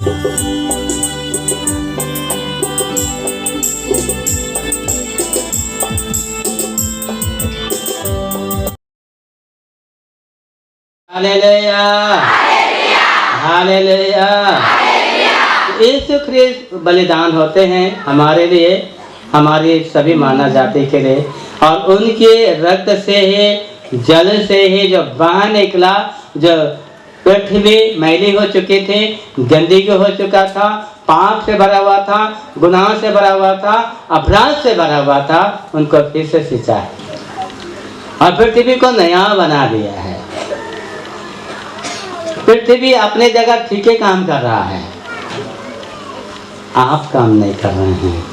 Hallelujah, hallelujah. यीशु ख्रिस्त बलिदान होते हैं हमारे लिए, हमारी सभी मानव जाति के लिए, और उनके रक्त से ही, जल से ही जो बाहर निकला, जो पृथ्वी मैली हो चुकी थी, गंदगी हो चुका था, पाप से भरा हुआ था, गुनाह से भरा हुआ था, अपराध से भरा हुआ था, उनको फिर से सींचा है और पृथ्वी को नया बना दिया है। पृथ्वी अपने जगह ठीक है काम कर रहा है, आप काम नहीं कर रहे हैं।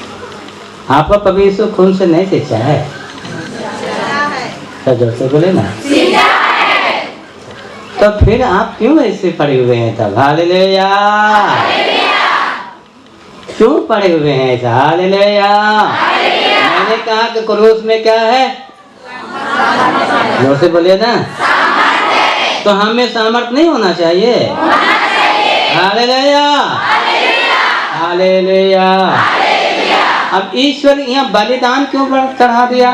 आपको पवित्र यीशु खून से नहीं सींचा है, तो जोर से बोले ना, तो फिर आप क्यों ऐसे पड़े हुए हैं तब? हालेलुया, क्यों पड़े हुए हैं ऐसा? हालेलुया। मैंने कहा कि क्रूस में क्या है? जोर से बोलिए ना, तो हमें सामर्थ नहीं होना चाहिए? Hallelujah, hallelujah. अब ईश्वर यहाँ बलिदान क्यों चढ़ा दिया?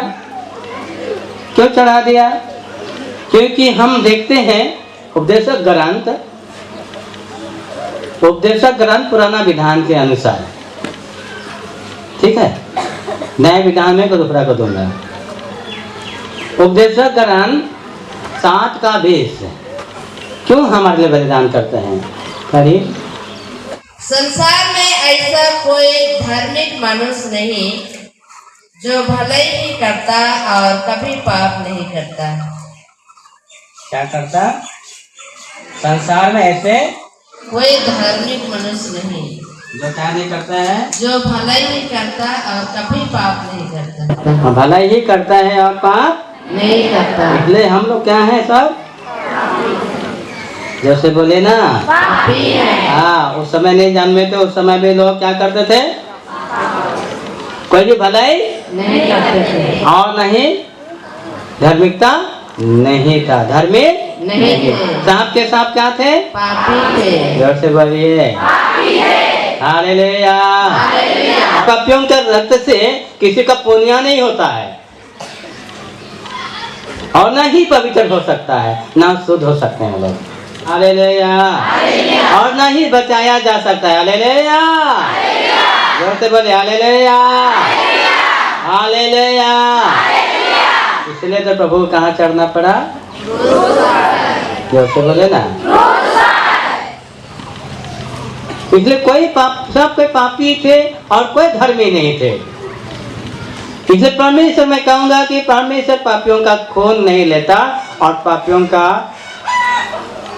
क्यों चढ़ा दिया? क्योंकि हम देखते हैं उपदेशक ग्रंथ पुराना विधान के अनुसार, ठीक है, नए विधान में को दूसरा को दूंगा। उपदेशक ग्रंथ 7 का 20 क्यों हमारे लिए बलिदान करते हैं? करीब संसार में ऐसा कोई धार्मिक मनुष्य नहीं जो भलाई ही करता और कभी पाप नहीं करता। क्या करता? संसार में ऐसे कोई धार्मिक मनुष्य नहीं जो क्या नहीं करता है, जो भलाई ही करता और कभी पाप नहीं करता। भलाई ही करता है और पाप नहीं करता। इसलिए हम लोग क्या हैं सब? जैसे बोले ना, पापी है। हाँ, उस समय नहीं जन्मे थे, उस समय भी लोग क्या करते थे? कोई भी भलाई नहीं करते थे और नहीं धार्मिकता नहीं था, धार्मिक नहीं थे। सांप के सांप क्या थे? पापी थे। जोर से बोलिए, हालेलुया। पापियों के रक्त से किसी का पुण्य नहीं होता है और ना ही पवित्र हो सकता है, ना शुद्ध हो सकते हैं लोग। हालेलुया। और ना ही बचाया जा सकता है। हालेलुया, जोर से बोले हालेलुया, हालेलुया। इसलिए तो प्रभु को कहाँ चढ़ना पड़ा? जोर से बोले ना। इसलिए कोई पाप, सब कोई पापी थे और कोई धर्मी नहीं थे। इसलिए परमेश्वर, मैं कहूंगा कि परमेश्वर पापियों का खून नहीं लेता और पापियों का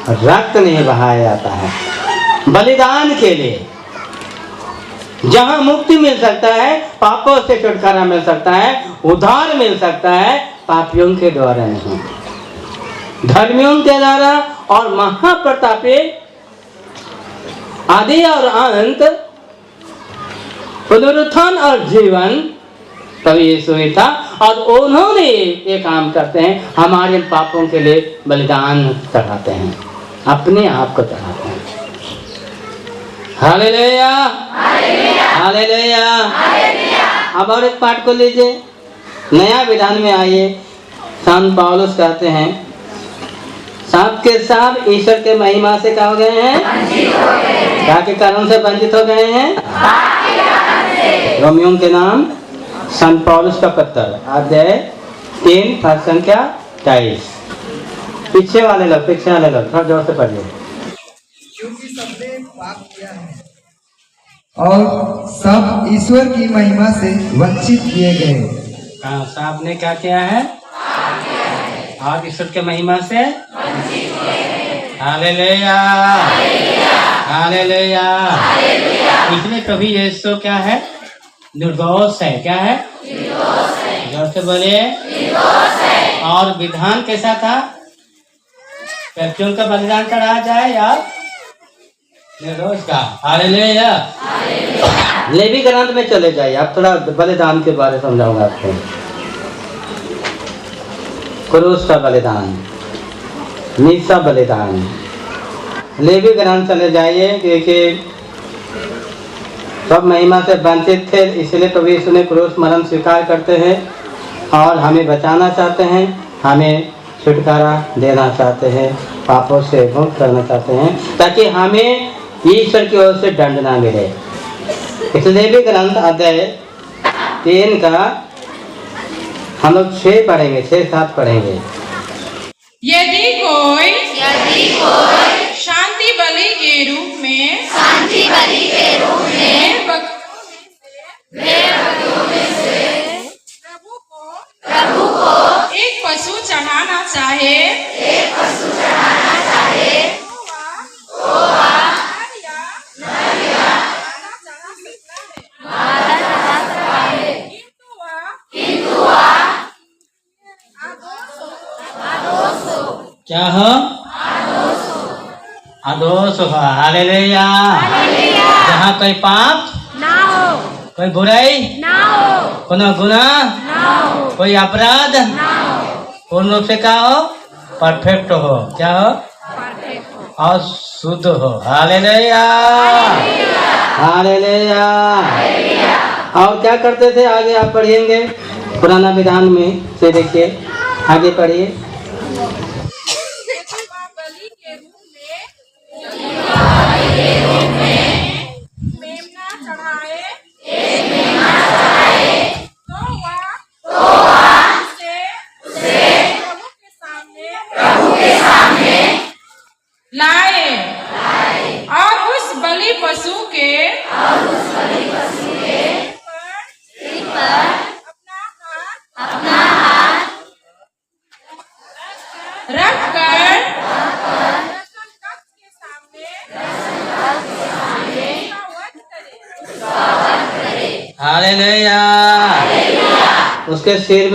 रक्त नहीं बहाया जाता है। बलिदान के लिए जहां मुक्ति मिल सकता है, पापों से छुटकारा मिल सकता है, उद्धार मिल सकता है, पापियों के द्वारा नहीं, धर्मियों के द्वारा। और महाप्रतापी आदि और अंत, पुनरुत्थान और जीवन तभी यीशु ही था, और उन्होंने ये काम करते हैं, हमारे पापों के लिए बलिदान चढ़ाते हैं, अपने आप को चढ़ाते हैं। Hallelujah, hallelujah. अब और एक पाठ को लीजिए, नया विधान में आइए। संत पौलुस कहते हैं, सांप के सांप ईश्वर के महिमा से क्या हो गए हैं? क्या के कारण से वंचित हो गए हैं? रोमियों के नाम संत पौलुस का पत्र, अध्याय 3 पद संख्या 23। पीछे वाले लोग थोड़ा जोर से पढ़िए। क्योंकि सबने पाप किया है और सब ईश्वर की महिमा से वंचित किए गए। हाँ, सांप ने क्या किया है? और ईश्वर के महिमा से हालेलुया, हालेलुया। इसलिए कभी यीशु क्या है? निर्दोष है। क्या है? जोर से बोलिए। और विधान कैसा था? पापियों का बलिदान चढ़ाया जाए या निर्दोष का? हालेलुया। लेवी ग्रंथ में चले जाइए, आप थोड़ा बलिदान के बारे में समझाऊंगा आपको। क्रूस का बलिदान, मीसा बलिदान, लेवी ग्रंथ चले जाइए। देखिए सब महिमा से वंचित थे, इसलिए प्रभु यीशु ने क्रूस मरण स्वीकार करते हैं और हमें बचाना चाहते हैं, हमें छुटकारा देना चाहते हैं, पापों से मुक्त करना चाहते हैं, ताकि हमें ईश्वर की ओर से दंड ना मिले। इसलिए भी ग्रंथ अध्याय 3 का हम लोग 6 पढ़ेंगे, 6-7 पढ़ेंगे। यदि कोई शांति बलि के रूप में प्रभु को एक पशु चढ़ाना चाहे तो वह नर या मादा चढ़ा सकता है, किंतु वह क्या हो? अदोष हो। हालेलुया। जहाँ कोई पाप ना हो, कोई बुराई ना हो, कोनो गुनाह ना हो, कोई अपराध ना हो, पूर्ण रूप से क्या हो? परफेक्ट हो। क्या हो? परफेक्ट हो। और शुद्ध हो। हालेलुया। हालेलुया। और क्या करते थे आगे आप पढ़ेंगे पुराना विधान में से, देखिए आगे पढ़िए। बलि के रूप में मेमना चढ़ाए तो वह उसे प्रभु के सामने लाए और उस बलि पशु के सिर पर अपना हाथ रख कर दर्शन कक्ष के सामने उसका वध करे। हालेलुया। उसके सिर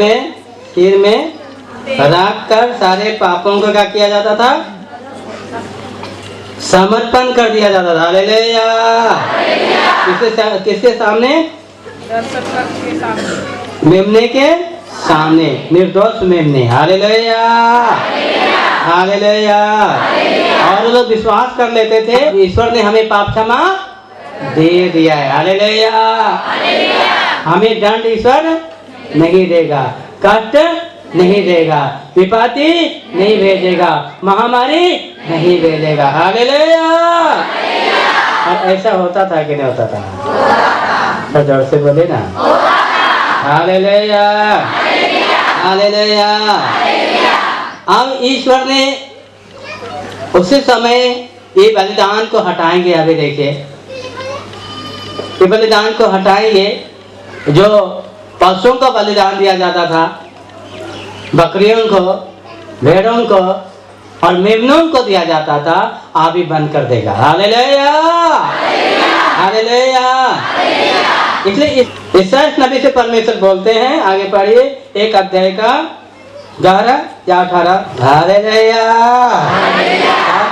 में रख कर सारे पापों को क्या किया जाता था? समर्पण कर दिया जाता था। हालेलुया। किसके सामने? दर्शन कक्ष के सामने, मेमने के सामने, निर्दोष मेमने। हालेलुया। हालेलुया। और लोग विश्वास कर लेते थे ईश्वर ने हमें पाप क्षमा दे दिया है। हालेलुया। हमें दंड ईश्वर नहीं देगा, कष्ट नहीं देगा, विपत्ति नहीं भेजेगा, महामारी नहीं भेजेगा। हालेलुया। और ऐसा होता था कि नहीं होता था? तो जोर से बोले ना। हालेलुया। हालेलुया। अब ईश्वर ने उसी समय ये बलिदान को हटाएंगे। अभी देखिए ये बलिदान को हटाएंगे। जो पशुओं को बलिदान दिया जाता था, बकरियों को, भेड़ों को और मेमनों को दिया जाता था, अभी बंद कर देगा। हालेलुया। हालेलुया। इसलिए इसाईयाह नबी से परमेश्वर बोलते हैं, आगे पढ़िए 1 अध्याय का 11 या 18। हालेलुया।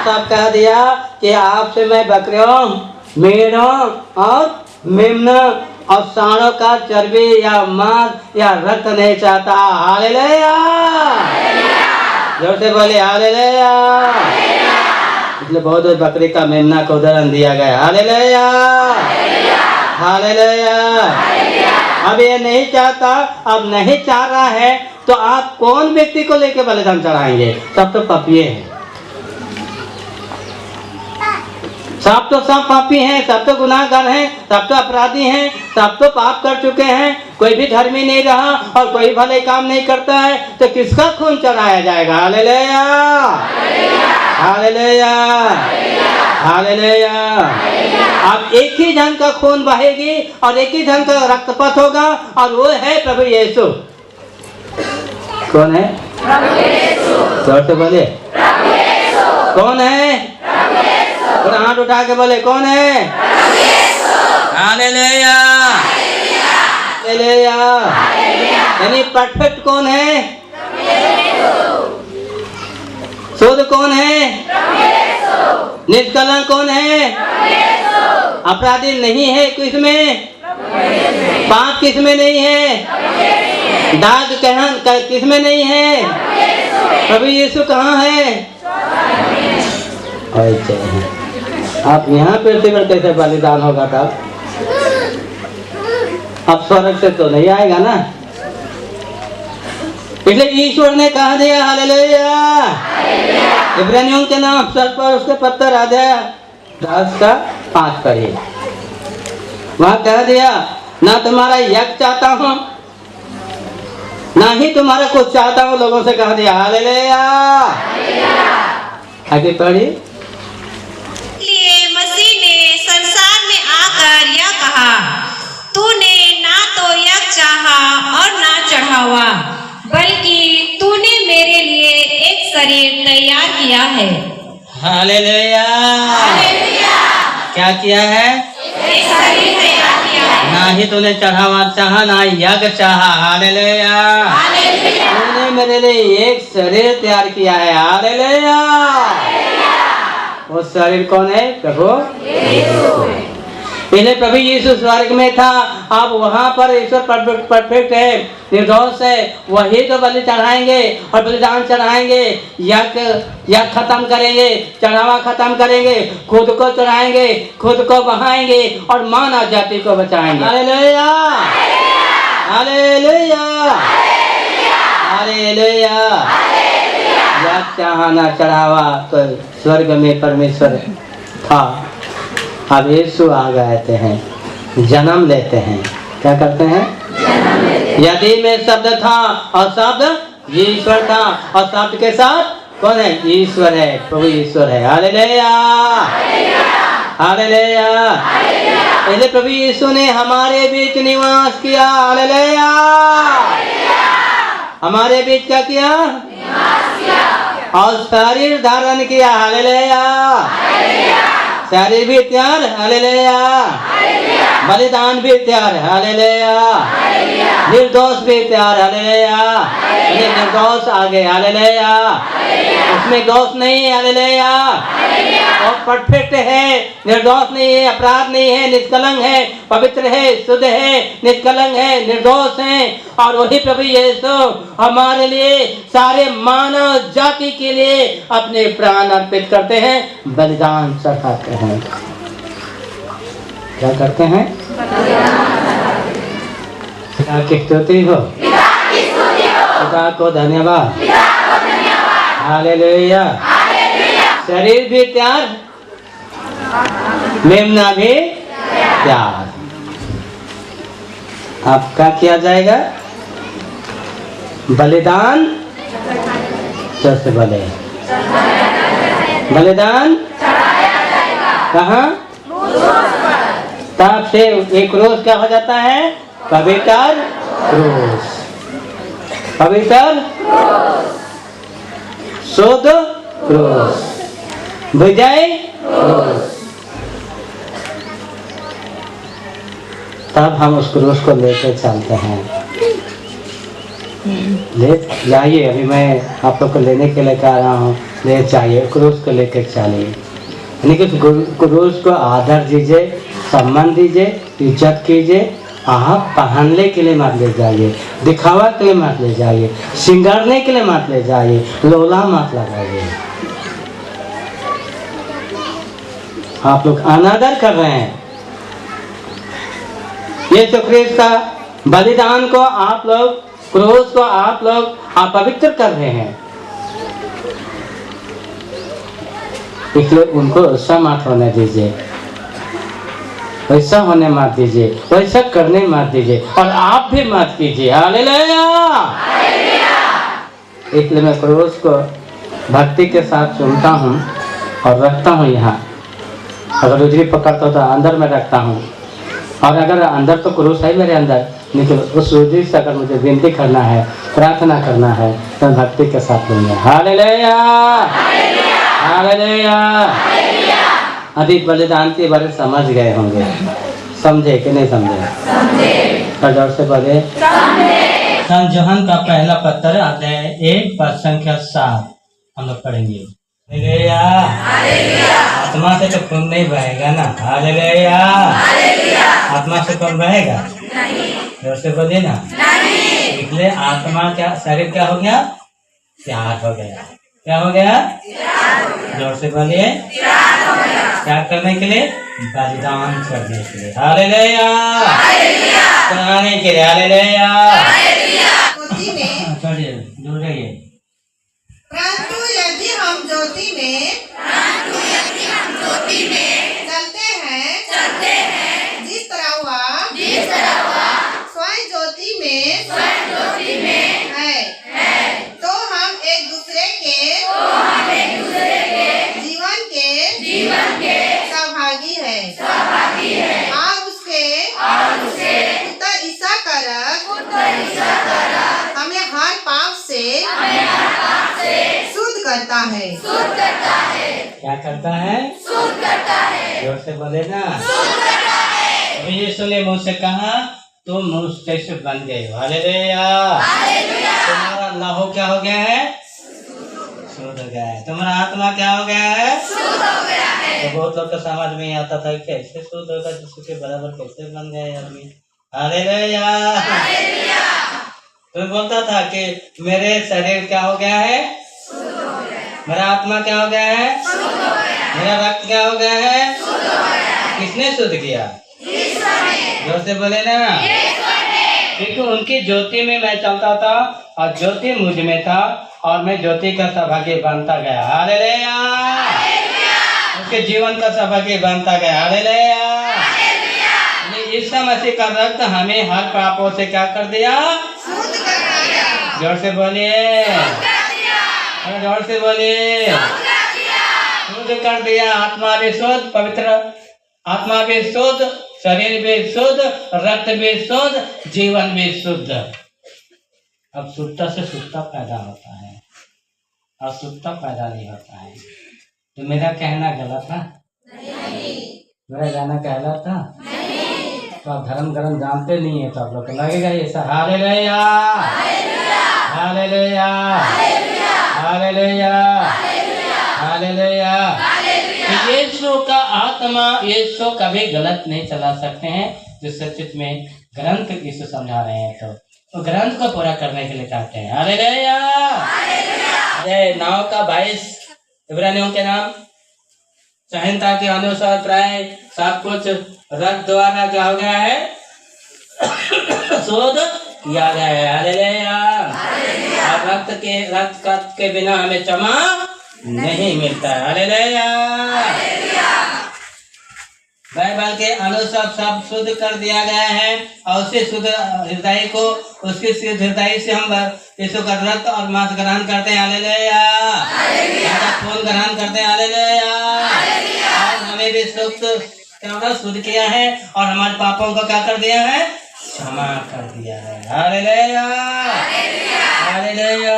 साफ कह दिया कि आपसे मैं बकरियों, मेढ़ों और मेमनों और सांडों का चर्बी या मांस या रक्त नहीं चाहता। हालेलुया। जोर से बोले हालेलुया। इसलिए बहुत बकरी का मेमना को उदाहरण दिया गया। हालेलुया। हालेलुया। अब ये नहीं चाहता, अब नहीं चाह रहा है, तो आप कौन व्यक्ति को लेकर बलिदान चढ़ाएंगे? सब तो पापी हैं, सब तो सब पापी हैं, सब तो गुनाहगार हैं, सब तो अपराधी हैं, सब तो पाप कर चुके हैं। कोई भी धर्मी नहीं रहा और कोई भले काम नहीं करता है, तो किसका खून चढ़ाया जाएगा? हालेलुया। हालेलुया। हालेलुया। अब एक ही जन का खून बहेगी और एक ही जन का रक्तपात होगा, और वो है प्रभु यीशु। कौन है? प्रभु यीशु। जोर से बोले प्रभु यीशु। कौन है? प्रभु यीशु। और हाथ उठा के बोले कौन है? प्रभु यीशु। हालेलुया। हालेलुया। यानी परफेक्ट कौन है? प्रभु यीशु। शुद्ध कौन है? प्रभु यीशु। निष्कलंक कौन है? प्रभु यीशु। अपराधी नहीं है किसमें? प्रभु यीशु। पाप किसमें नहीं है? दाग किसमें नहीं है? प्रभु यीशु कहाँ है? आप यहाँ पृथ्वी पर कैसे बलिदान होगा तब? अब स्वर्ग से तो नहीं आएगा ना। इसलिए ईश्वर ने कहा दिया हालेलुया। इब्रानियों के नाम पर उसके पत्थर अध्याय 10:5 पढ़िए। वहां कह दिया ना तुम्हारा यज्ञ चाहता हूं ना ही तुम्हारा कुछ चाहता हूं, लोगों से कह दिया हालेलुया। आगे पढ़िए। इसलिए मसीह ने संसार में आकर यह कहा, तूने ना तो यज्ञ चाहा और ना चढ़ावा, बल्कि तूने मेरे लिए एक शरीर तैयार किया है। हालेलुया। क्या किया है? एक शरीर तैयार किया है। ना ही तूने चढ़ावा चाहा ना यज्ञ चाहा। हालेलुया। तूने मेरे लिए एक शरीर तैयार किया है। हालेलुया। वो शरीर कौन है? प्रभु यीशु। पहले प्रभु यीशु स्वर्ग में था, अब वहाँ पर ईश्वर परफेक्ट है, निर्दोष है, वही तो बलि चढ़ाएंगे और बलिदान चढ़ाएंगे, यज्ञ खत्म करेंगे, चढ़ावा खत्म करेंगे, खुद को चढ़ाएंगे, खुद को बहाएंगे और मानव जाति को बचाएंगे। हालेलुया। हालेलुया। हालेलुया। यज्ञ चाहना चढ़ावा तो स्वर्ग में परमेश्वर था, अब यीशु आ गए हैं, जन्म लेते हैं। क्या करते हैं? यदि में शब्द था और शब्द ईश्वर था और शब्द के साथ कौन है? ईश्वर है, प्रभु ईश्वर है। हालेलुया। हालेलुया। पहले प्रभु यीशु ने हमारे बीच निवास किया। हालेलुया। हमारे बीच क्या किया? और शरीर धारण किया। हालेलुया। शरीर भी तैयार। हालेलुया। बलिदान भी तैयार। हालेलुया। निर्दोष भी तैयार। हालेलुया। निर्दोष आ गए। हालेलुया। उसमें दोष नहीं है। हालेलुया। और परफेक्ट है, निर्दोष नहीं है, अपराध नहीं है, निष्कलंक है, पवित्र है, शुद्ध है, निष्कलंक है, निर्दोष है। और वही प्रभु यीशु हमारे लिए, सारे मानव जाति के लिए अपने प्राण अर्पित करते हैं, बलिदान चढ़ाते हैं। क्या करते हैं? पिता की स्तुति हो, पिता को धन्यवाद। हालेलुया। शरीर भी तैयार, मेमना भी तैयार। अब क्या किया जाएगा? बलिदान कैसे बले? बलिदान कहाँ? तब से एक रोज क्या हो जाता है? पवित्र रोज। पवित्र शुद्ध रोज, विजय रोज। तब हम उस क्रूस को लेकर चलते हैं। ले जाइए, अभी मैं आप लोग को लेने के लिए कह रहा हूँ, ले जाइए, क्रूस को लेकर चलिए। यानी कि क्रूस को आदर दीजिए, सम्मान दीजिए, इज्जत कीजिए। आप पहनने के लिए मत ले जाइए, दिखावा के लिए मत ले जाइए, सिंगारने के लिए मत ले जाइए, लोला मत लगाइए। आप लोग अनादर कर रहे हैं। यीशु ख्रीस्त का बलिदान को आप लोग, क्रूस को आप लोग अपवित्र कर रहे हैं। इसलिए उनको ऐसा मत होने दीजिए, वैसा होने मत दीजिए, वैसा करने मत दीजिए, और आप भी मत कीजिए। हालेलुया। इसलिए मैं क्रूस को भक्ति के साथ चुनता हूँ और रखता हूँ यहाँ। अगर उधरी पकड़ता हूँ तो अंदर में रखता हूँ, और अगर अंदर तो क्रूस है मेरे अंदर, लेकिन उस उधरी से अगर मुझे विनती करना है, प्रार्थना करना है, तो भक्ति के साथ लूँगा। हालेलुया। हालेलुया। अधिक बलिदान के बारे समझ गए होंगे, समझे कि नहीं समझे? समझे। जोर से बोले संत यूहन्ना का पहला पत्र अध्याय 1 पद संख्या 7 हम लोग पढ़ेंगे। हालेलुया। आत्मा से तो खून नहीं बहेगा ना। हालेलुया। आत्मा से खून बहेगा नहीं। जोर से बोलिए ना। इसलिए आत्मा क्या, शरीर क्या हो गया? त्याग हो गया। क्या हो गया? जोर से बोलिए। क्या करने के लिए? बलिदान करने के लिए। हालेलुया। चढ़ाने के लिए। हालेलुया। ज्योति में चलिए दूर रहिए। परंतु यदि हम ज्योति में चलते हैं जिस तरह वह स्वयं ज्योति में है तो हम एक दूसरे के जीवन के सहभागी है और उसके उत्तर ईसा करक हमें हर पाप से शुद्ध करता है। क्या करता है? जोर से बोले ना। अभी यीशु ने मुझसे कहा तुम मुझ जैसे बन गए हो। हालेलुया। तुम्हारा लहू क्या हो गया है? शुद्ध हो गया है। तुम्हारा आत्मा क्या हो गया है? तो बहुत लोग को समझ में आता था कैसे शुद्ध होगा, जिसके के बराबर कैसे बन गए आदमी। हालेलुया। तो बोलता था कि मेरे शरीर क्या हो गया है? मेरा आत्मा क्या हो गया है? मेरा रक्त क्या हो गया है? किसने शुद्ध किया? जोर से बोले ना। क्योंकि उनकी ज्योति में मैं चलता था और ज्योति मुझ में था और मैं ज्योति का सहभागी बनता गया। हालेलुया। उसके जीवन का सहभागी बनता गया। हालेलुया। यीशु मसीह का रक्त हमें हर पापों से क्या कर दिया? जोर से बोलिए। जोर से बोलिए। शुद्ध कर दिया। आत्मा भी शुद्ध, पवित्र आत्मा भी शुद्ध, शरीर भी शुद्ध, रक्त भी शुद्ध, जीवन भी शुद्ध। अब शुद्धता से शुद्धता पैदा होता है, अशुद्धता पैदा नहीं होता है। तो मेरा कहना गलत था? मेरा कहना गलत था? तो आप धर्म गरम जानते नहीं है तो आप लोग लगेगा ये सब। हालेलुया। हालेलुया। हालेलुया। हालेलुया। यीशु का आत्मा, यीशु कभी गलत नहीं चला सकते हैं। जो सचित में ग्रंथ यीशु समझा रहे हैं तो ग्रंथ को पूरा करने के लिए चाहते हैं। हालेलुया। अरे 9 का 22 इब्रानियों के नाम संहिता के अनुसार प्राय सब कुछ रक्त द्वारा क्या हो गया है? शुद्ध किया गया है। हालेलुया। और रक्त के बिना हमें क्षमा नहीं मिलता है। हालेलुया। बाइबल के अनुसार सब शुद्ध कर दिया गया है और उसी शुद्ध हृदय को, उसके शुद्ध हृदय से हम यीशु का रक्त और मांस ग्रहण करते हैं। हालेलुया। खून ग्रहण करते हैं। हालेलुया। और हमें भी शुद्ध किया है और हमारे पापों को क्या कर दिया है? क्षमा कर दिया है। हालेलुया। हालेलुया।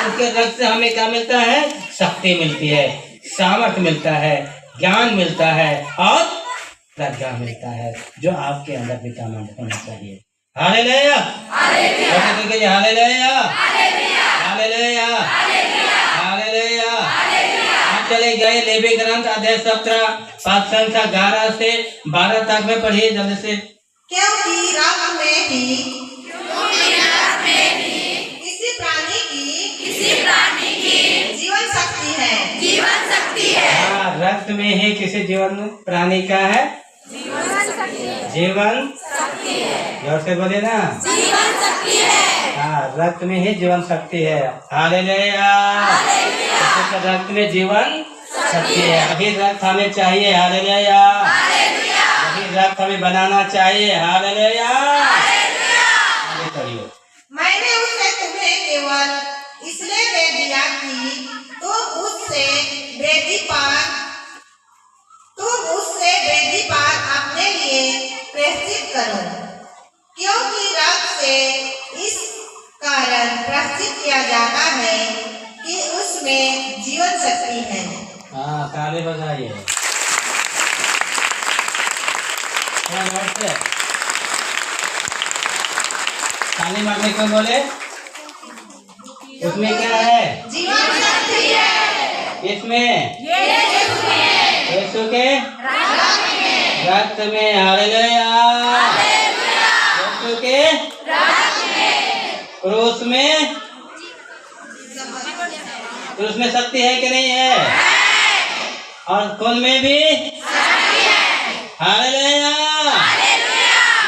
उसके रक्त से हमें क्या मिलता है? शक्ति मिलती है, सामर्थ्य मिलता है, ज्ञान मिलता है और प्रज्ञा मिलता है, जो आपके अंदर विद्यमान होना चाहिए। हालेलुया। हालेलुया। हालेलुया। हालेलुया। आप चले गए लेवी ग्रंथ अध्याय 17 5 संख्या 11 से 12 तक में पढ़िए जल्दी से। क्योंकि रक्त में ही किसी प्राणी की जीवन शक्ति है। हाँ, रक्त में ही किसी जीवन प्राणी का है जीवन शक्ति है। जोर से बोले ना। जीवन शक्ति है। हाँ, रक्त में ही जीवन शक्ति है। हालेलुया। रक्त में जीवन शक्ति है। अभी रक्त हमें चाहिए। हालेलुया। अभी रक्त हमें बनाना चाहिए। हालेलुया। करिए। मैंने उसे तुम्हें केवल इसलिए दे दिया कि तुम उससे वेदी पार अपने लिए प्रायश्चित करो, क्योंकि रक्त से इस कारण प्रायश्चित किया जाता है कि उसमें जीवन शक्ति है। हाँ, ताली बजाइए। ताली मारने को बोले। उसमें क्या है? जीवन शक्ति है। इसमें यीशु के रक्त में। हालेलुया। यीशु के क्रूस में उसमें शक्ति है कि नहीं है? और खून में भी हालेलुया।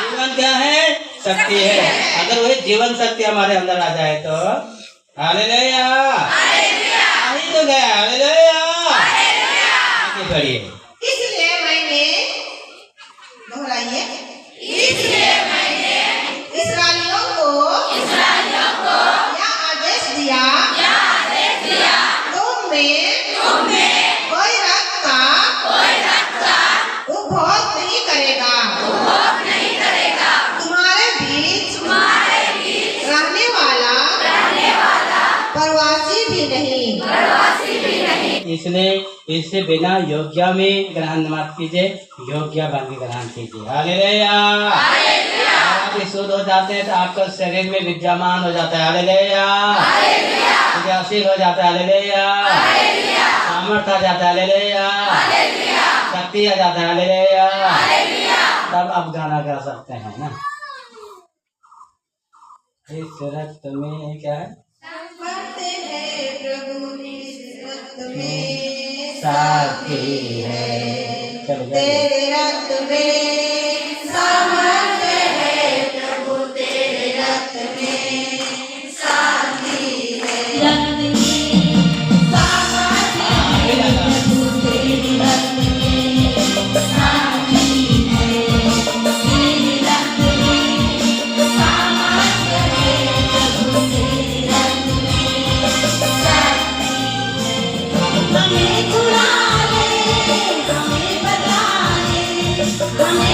जीवन क्या है? शक्ति है। अगर वही जीवन शक्ति हमारे अंदर आ जाए तो हालेलुया। ही तो गया। हालेलुया। आगे बढ़िए। इसलिए मैंने दोहराइए, इसलिए मैंने इस्राएलियों को यह आदेश दिया, तुम में कोई रक्त का उपभोग नहीं करेगा, तुम्हारे बीच रहने वाला प्रवासी भी नहीं। इसलिए इससे बिना योग्य में ग्रहण मत कीजिए, योग्य बन के ग्रहण कीजिए। हालेलुया। आप शुद्ध हो जाते हैं तो आपका शरीर में विद्यमान हो जाता है। हालेलुया। क्रियाशील हो जाता है। हालेलुया। सामर्थ्य आ जाता है। हालेलुया। शक्ति आ जाता है। हालेलुया। तब आप गाना गा सकते हैं ना। इस रक्त में क्या है? मरते हैं प्रभु इस रक्त में साथी है। चलो तेरे रक्त में सामर्थ्य है, प्रभु तेरे रक्त में साथी है। हमें छुड़ा ले, हमें बचा ले, हमें